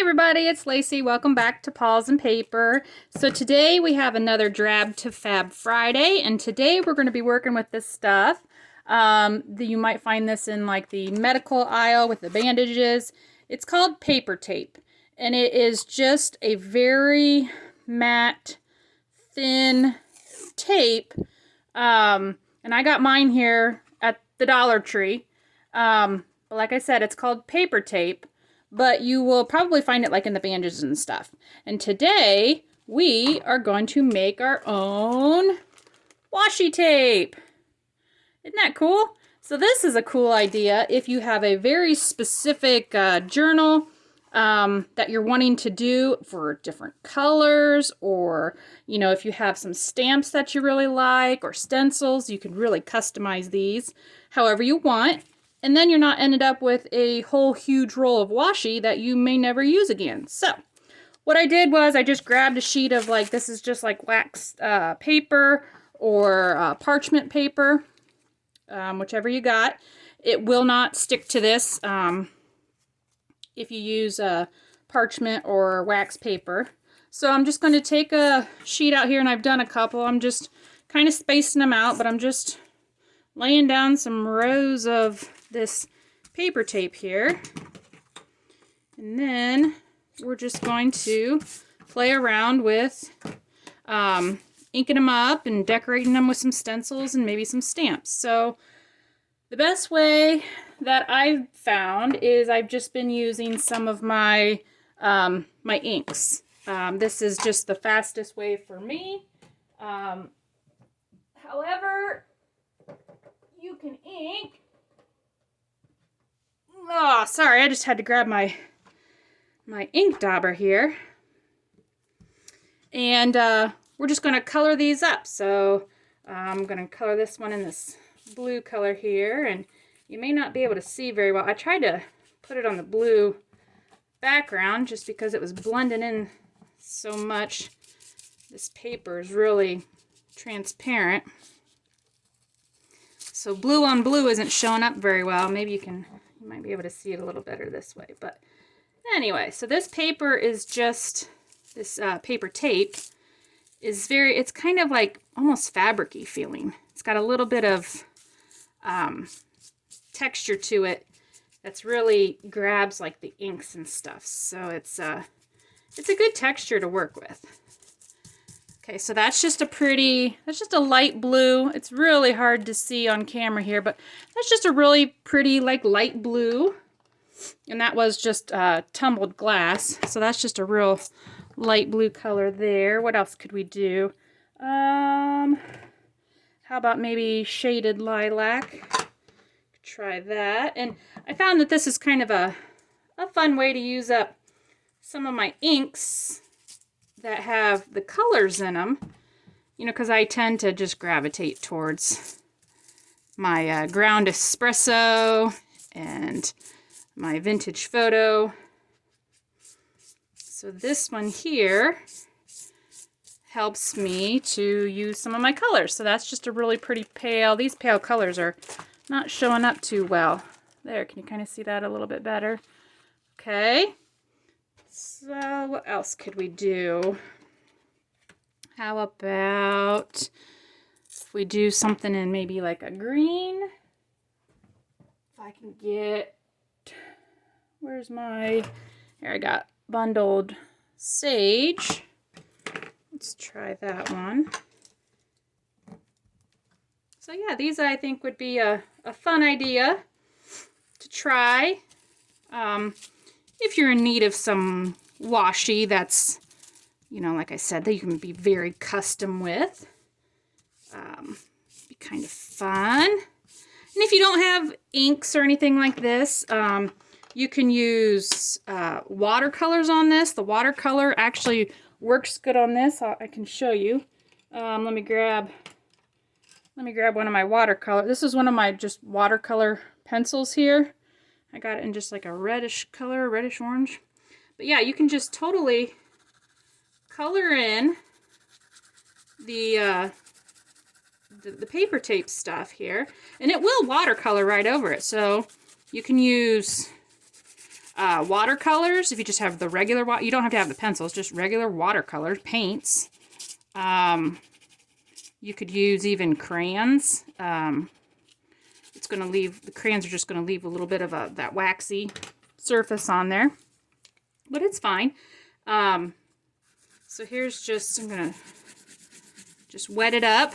Everybody, it's Lacey. Welcome back to Paws and Paper. So today we have another Drab to Fab Friday, and today we're going to be working with this stuff. You might find this in like the medical aisle with the bandages. It's called paper tape, and it is just a very matte, thin tape. And I got mine here at the Dollar Tree. But like I said, it's called paper tape. But you will probably find it like in the bandages and stuff. And today we are going to make our own washi tape. Isn't that cool? So this is a cool idea if you have a very specific journal that you're wanting to do for different colors, or if you have some stamps that you really like, or stencils, you can really customize these however you want. And then you're not ended up with a whole huge roll of washi that you may never use again. So what I did was I just grabbed a sheet of this is just like wax paper or parchment paper, whichever you got. It will not stick to this if you use parchment or wax paper. So I'm just going to take a sheet out here, and I've done a couple. I'm just kind of spacing them out, but I'm just laying down some rows of this paper tape here, and then we're just going to play around with inking them up and decorating them with some stencils and maybe some stamps. So the best way that I've found is I've just been using some of my my inks. This is just the fastest way for me. However, you can ink. Oh, sorry, I just had to grab my ink dauber here. And we're just going to color these up. So I'm going to color this one in this blue color here, and you may not be able to see very well. I tried to put it on the blue background just because it was blending in so much. This paper is really transparent. So blue on blue isn't showing up very well. Maybe you might be able to see it a little better this way. But anyway, so this paper is just, this paper tape is it's kind of like almost fabric-y feeling. It's got a little bit of texture to it that's really grabs like the inks and stuff. So it's a good texture to work with. Okay, so that's just a light blue. It's really hard to see on camera here, but that's just a really pretty light blue. And that was just tumbled glass. So that's just a real light blue color there. What else could we do? How about maybe shaded lilac? Try that. And I found that this is kind of a fun way to use up some of my inks that have the colors in them, because I tend to just gravitate towards my ground espresso and my vintage photo. So this one here helps me to use some of my colors. So that's just a really pretty pale. These pale colors are not showing up too well. There, can you kind of see that a little bit better? Okay. So what else could we do? How about if we do something in maybe like a green? If I can get, here I got bundled sage. Let's try that one. So yeah, these I think would be a fun idea to try. If you're in need of some washi that's, like I said, that you can be very custom with. Be kind of fun. And if you don't have inks or anything like this, you can use watercolors on this. The watercolor actually works good on this. I can show you. Let me grab one of my watercolor. This is one of my just watercolor pencils here. I got it in just like a reddish color, reddish orange. But yeah, you can just totally color in the paper tape stuff here, and it will watercolor right over it. So you can use watercolors. If you just have the regular, you don't have to have the pencils, just regular watercolors, paints. You could use even crayons. It's going to leave, the crayons are just going to leave a little bit of that waxy surface on there. But it's fine. So here's just, I'm going to just wet it up.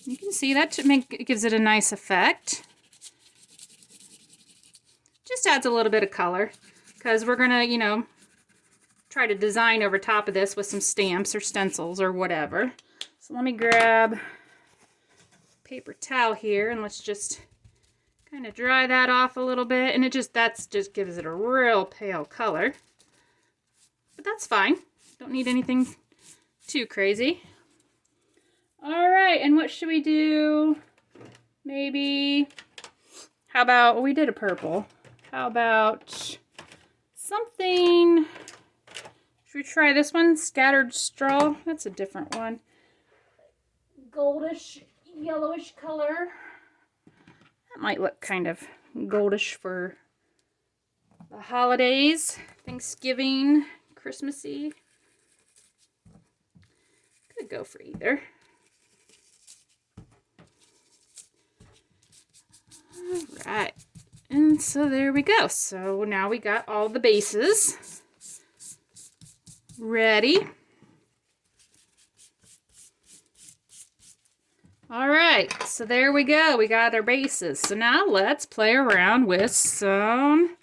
You can see that gives it a nice effect. Just adds a little bit of color, because we're going to, you know, try to design over top of this with some stamps or stencils or whatever. So let me grab a paper towel here, and let's just kind of dry that off a little bit. And that just gives it a real pale color. But that's fine. Don't need anything too crazy. All right, and what should we do? Maybe, how about, well, we did a purple. How about something, should we try this one? Scattered straw. That's a different one. Goldish, yellowish color. That might look kind of goldish for the holidays. Thanksgiving, Christmassy. Could go for either. All right. And so there we go. So now we got all the bases ready. All right, so there we go. We got our bases. So now let's play around with some,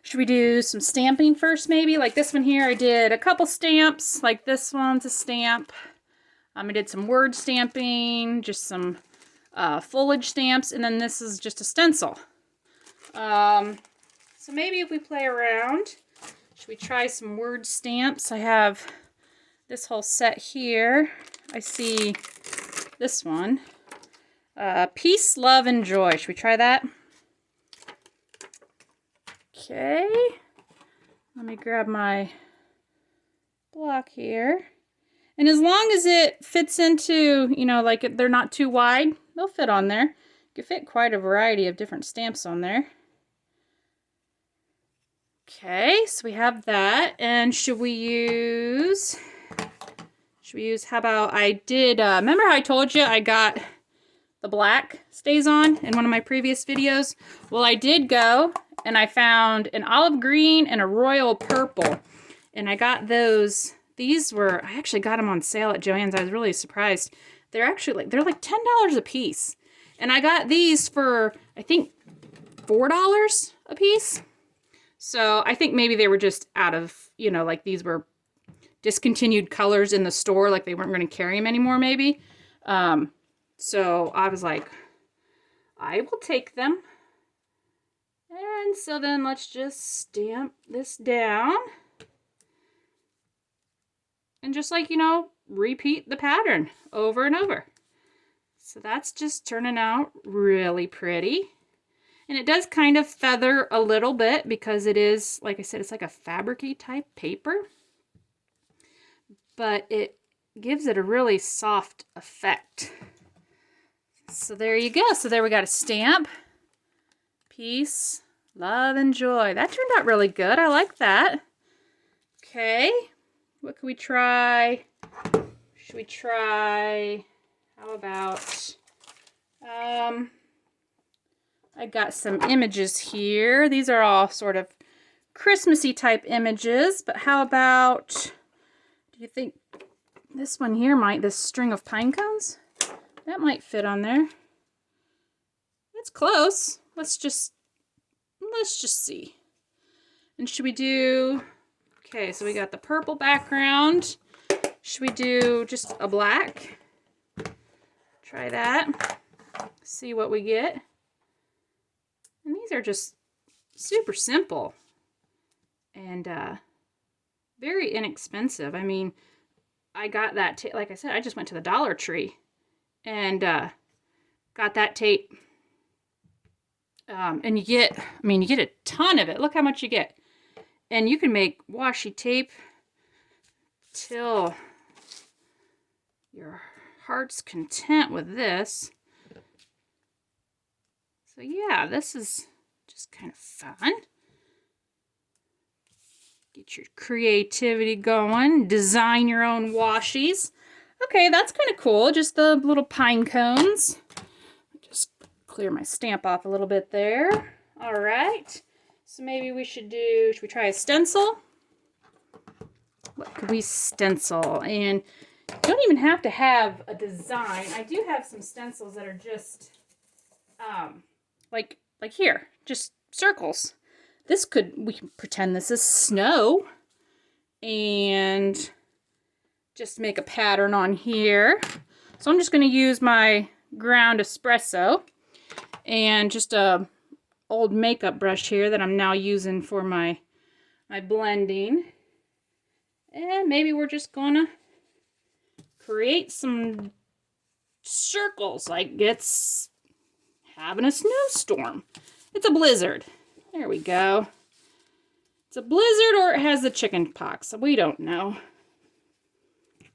should we do some stamping first maybe? Like this one here, I did a couple stamps. Like this one's a stamp. I did some word stamping, just some foliage stamps, and then this is just a stencil. So maybe if we play around, should we try some word stamps? I have this whole set here. I see this one. Peace, love, and joy. Should we try that? Okay. Let me grab my block here. And as long as it fits into, you know, like they're not too wide, they'll fit on there. You can fit quite a variety of different stamps on there. Okay, so we have that. And should we use, how about, I did, remember how I told you I got the black stays on in one of my previous videos? Well, I did go and I found an olive green and a royal purple. And I got those. These were, I actually got them on sale at Joann's. I was really surprised. They're actually like, they're like $10 a piece. And I got these for, I think, $4 a piece. So I think maybe they were just out of, you know, like these were discontinued colors in the store. Like they weren't going to carry them anymore maybe. So I was like, I will take them. And so then let's just stamp this down. And just like, you know, repeat the pattern over and over. So that's just turning out really pretty. And it does kind of feather a little bit because it is, like I said, it's like a fabric-y type paper. But it gives it a really soft effect. So there you go. So there we got a stamp. Peace, love, and joy. That turned out really good. I like that. Okay. What can we try? Should we try, how about, I got some images here. These are all sort of Christmassy type images, but how about, do you think this one here might, this string of pine cones? That might fit on there. It's close. Let's just see. And should we do, okay, so we got the purple background. Should we do just a black? Try that. See what we get. And these are just super simple and very inexpensive. I mean, I got that, like I said, I just went to the Dollar Tree and got that tape. And you get, you get a ton of it. Look how much you get. And you can make washi tape till your heart's content with this. So yeah, this is is kind of fun. Get your creativity going. Design your own washies. Okay, that's kind of cool. Just the little pine cones. Just clear my stamp off a little bit there. All right. So maybe we should we try a stencil? What could we stencil? And you don't even have to have a design. I do have some stencils that are just, like here, just circles. We can pretend this is snow and just make a pattern on here. So I'm just going to use my ground espresso and just a old makeup brush here that I'm now using for my blending. And maybe we're just gonna create some circles like it's having a snowstorm. It's a blizzard. There we go. It's a blizzard or it has the chicken pox. We don't know.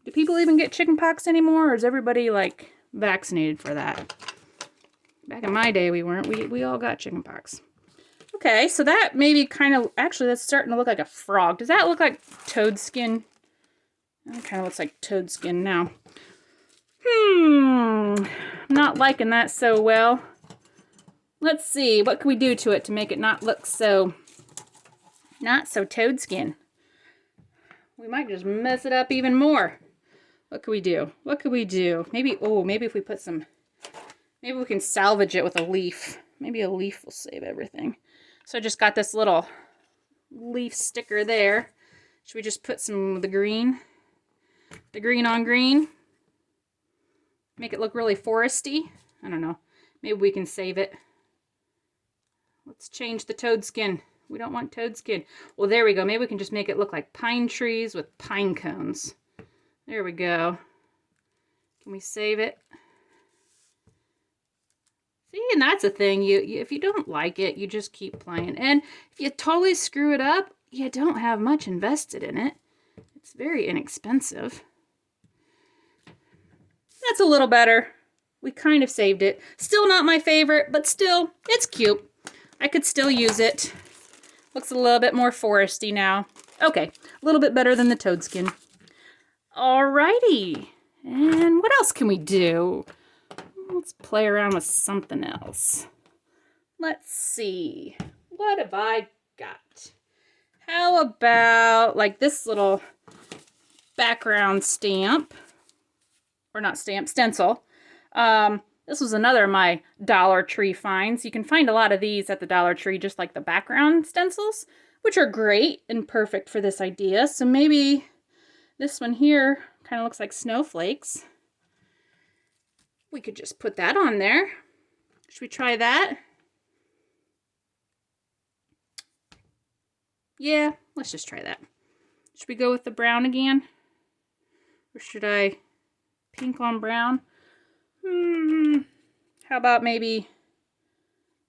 Do people even get chicken pox anymore, or is everybody like vaccinated for that? Back in my day we weren't. We all got chicken pox. Okay, so that maybe kind of, actually that's starting to look like a frog. Does that look like toad skin? That kind of looks like toad skin now. I'm not liking that so well. Let's see, what can we do to it to make it not look so, not so toad skin? We might just mess it up even more. What could we do? What could we do? Maybe, oh, maybe if we put some, maybe we can salvage it with a leaf. Maybe a leaf will save everything. So I just got this little leaf sticker there. Should we just put some of the green on green? Make it look really foresty? I don't know. Maybe we can save it. Let's change the toad skin. We don't want toad skin. Well, there we go. Maybe we can just make it look like pine trees with pine cones. There we go. Can we save it? See, and that's a thing. If you don't like it, you just keep playing. And if you totally screw it up, you don't have much invested in it. It's very inexpensive. That's a little better. We kind of saved it. Still not my favorite, but still, it's cute. I could still use it. Looks a little bit more foresty now. Okay, a little bit better than the toad skin. Alrighty. And what else can we do? Let's play around with something else. Let's see. What have I got? How about like this little background stamp? Or not stamp, stencil. This was another of my Dollar Tree finds. You can find a lot of these at the Dollar Tree, just like the background stencils, which are great and perfect for this idea. So maybe this one here kind of looks like snowflakes. We could just put that on there. Should we try that? Yeah, let's just try that. Should we go with the brown again? Or should I pink on brown? How about maybe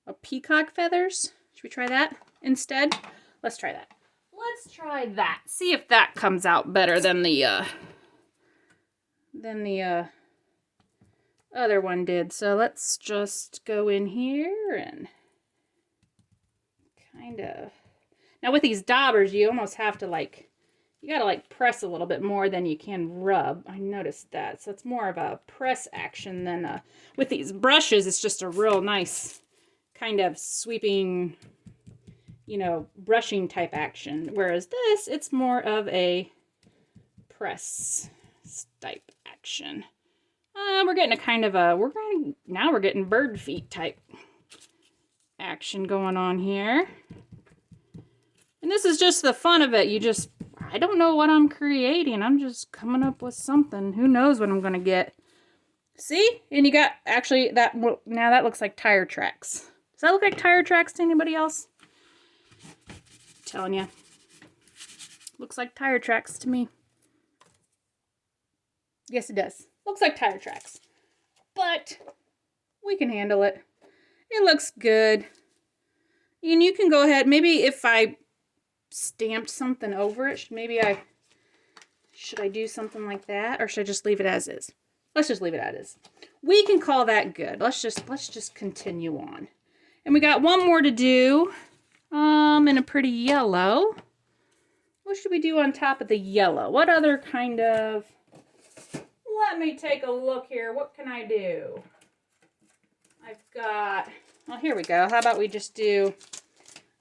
a peacock feathers? Should we try that instead? Let's try that. Let's try that. See if that comes out better than the other one did. So let's just go in here and kind of, now with these daubers you almost have to like, you gotta like press a little bit more than you can rub. I noticed that. So it's more of a press action than with these brushes it's just a real nice kind of sweeping, you know, brushing type action. Whereas this, it's more of a press type action. We're getting a kind of a, now we're getting bird feet type action going on here. And this is just the fun of it. I don't know what I'm creating. I'm just coming up with something. Who knows what I'm going to get. See? And you got, actually, now that looks like tire tracks. Does that look like tire tracks to anybody else? I'm telling you. Looks like tire tracks to me. Yes, it does. Looks like tire tracks. But we can handle it. It looks good. And you can go ahead, maybe if I stamped something over it, should I do something like that, or should I just leave it as is? Let's just leave it as is. We can call that good. Let's just continue on. And we got one more to do in a pretty yellow. What should we do on top of the yellow? What other kind of... Let me take a look here. What can I do? I've got... Well, here we go. How about we just do...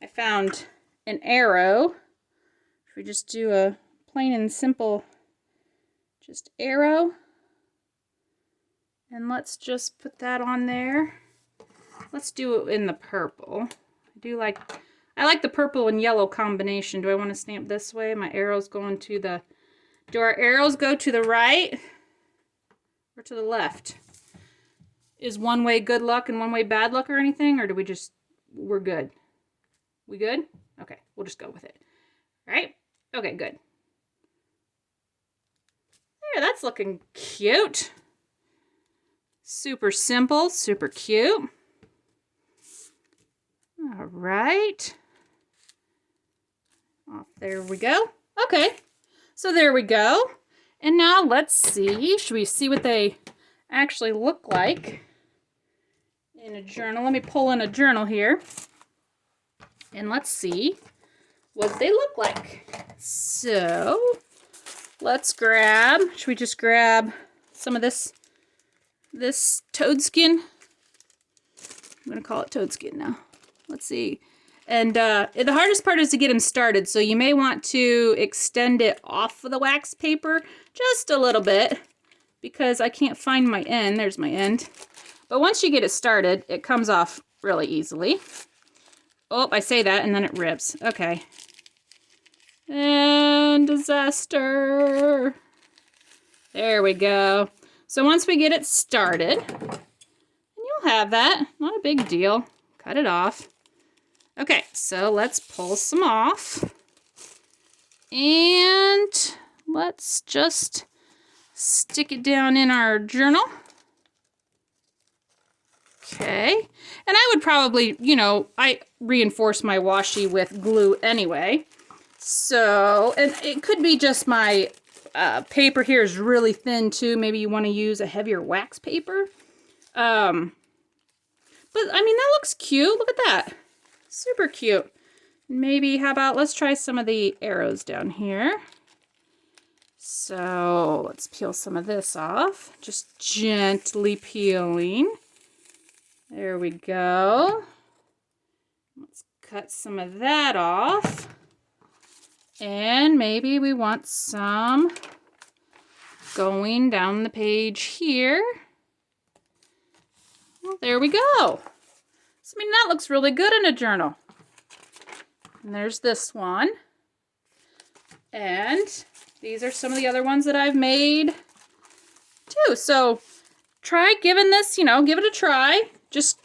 I found an arrow. Should we just do a plain and simple just arrow? And let's just put that on there. Let's do it in the purple. I like the purple and yellow combination. Do I want to stamp this way? My arrow's going to the... Do our arrows go to the right or to the left? Is one way good luck and one way bad luck or anything? Or do we just... We're good. We good? Okay, we'll just go with it. All right? Okay, good. There, that's looking cute. Super simple, super cute. All right. Off, there we go. Okay, so there we go. And now let's see. Should we see what they actually look like in a journal? Let me pull in a journal here. And let's see what they look like. So let's grab, should we just grab some of this toad skin? I'm gonna call it toad skin now. Let's see. And the hardest part is to get them started, so you may want to extend it off of the wax paper just a little bit because I can't find my end. There's my end. But once you get it started, it comes off really easily. Oh, I say that and then it rips. Okay. And disaster. There we go. So once we get it started, and you'll have that. Not a big deal. Cut it off. Okay, so let's pull some off. And let's just stick it down in our journal. Okay. And I would probably, you know, I reinforce my washi with glue anyway. So, and it could be just my paper here is really thin too. Maybe you want to use a heavier wax paper. But I mean, that looks cute. Look at that. Super cute. Maybe, how about, let's try some of the arrows down here. So let's peel some of this off. Just gently peeling. There we go. Let's cut some of that off. And maybe we want some going down the page here. Well, there we go. So, I mean, that looks really good in a journal. And there's this one. And these are some of the other ones that I've made too. So try giving this, you know, give it a try. Just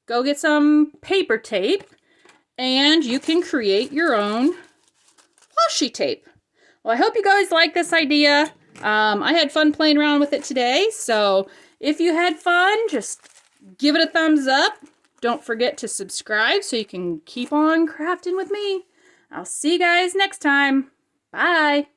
go get some paper tape and you can create your own washi tape. Well, I hope you guys like this idea. I had fun playing around with it today. So if you had fun, just give it a thumbs up. Don't forget to subscribe so you can keep on crafting with me. I'll see you guys next time. Bye.